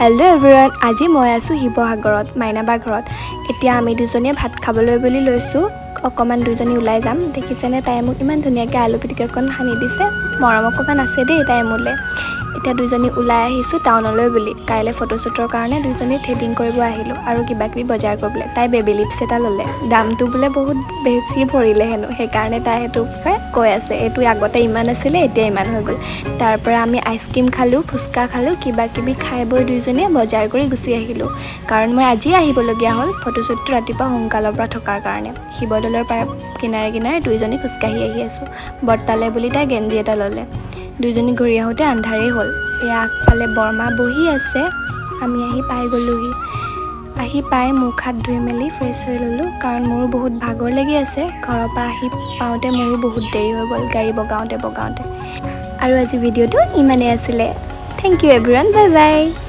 Hello' everyone, আজি মই আছোঁ শিৱসাগৰত মাইনাবা ঘৰত। এতিয়া আমি দুজনীয়ে ভাত খাবলৈ বুলি লৈছোঁ। অকণমান দুজনী ওলাই যাম। দেখিছেনে, তাই মোক ইমান ধুনীয়াকৈ আলু পিটিকাখন সানি দিছে। মৰম অকণমান আছে দেই তাই মোলৈ। এতিয়া দুজনী ওলাই আহিছোঁ টাউনলৈ বুলি। কাইলৈ ফটোশ্বুটৰ কাৰণে দুজনী থ্ৰেডিং কৰিব আহিলোঁ আৰু কিবাকিবি বজাৰ কৰিবলৈ। তাই বেবী লিপছ এটা ল'লে, দামটো বোলে বহুত বেছি পৰিলে হেনো, সেইকাৰণে তাই সেইটো কৈ আছে এইটো আগতে ইমান আছিলে এতিয়া ইমান হৈ গ'ল। তাৰ পৰা আমি আইচক্ৰীম খালোঁ, ফুচকা খালোঁ, কিবাকিবি খাই বৈ দুইজনীয়ে বজাৰ কৰি গুচি আহিলোঁ। কাৰণ মই আজি আহিবলগীয়া হ'ল ফটোশ্বুটটো ৰাতিপুৱা সোনকালৰ পৰা থকাৰ কাৰণে। শিৱদৌলৰ পৰা কিনাৰে কিনাৰে দুইজনী খোজকাঢ়ি আহি আছোঁ। বৰ্তালে বুলি তাই গেঞ্জি এটা ল'লে। দুইজনী ঘূৰি আহোঁতে আন্ধাৰেই হ'ল। এয়া আগফালে বৰমা বহি আছে। আমি আহি পাই গ'লোহি। আহি পাই মুখ হাত ধুই মেলি ফ্ৰেছ হৈ ল'লোঁ, কাৰণ মোৰো বহুত ভাগৰ লাগি আছে। ঘৰৰ পৰা আহি পাওঁতে মোৰো বহুত দেৰি হৈ গ'ল গাড়ী বগাওঁতে। আৰু আজি ভিডিঅ'টো ইমানেই আছিলে। Thank you everyone, bye by.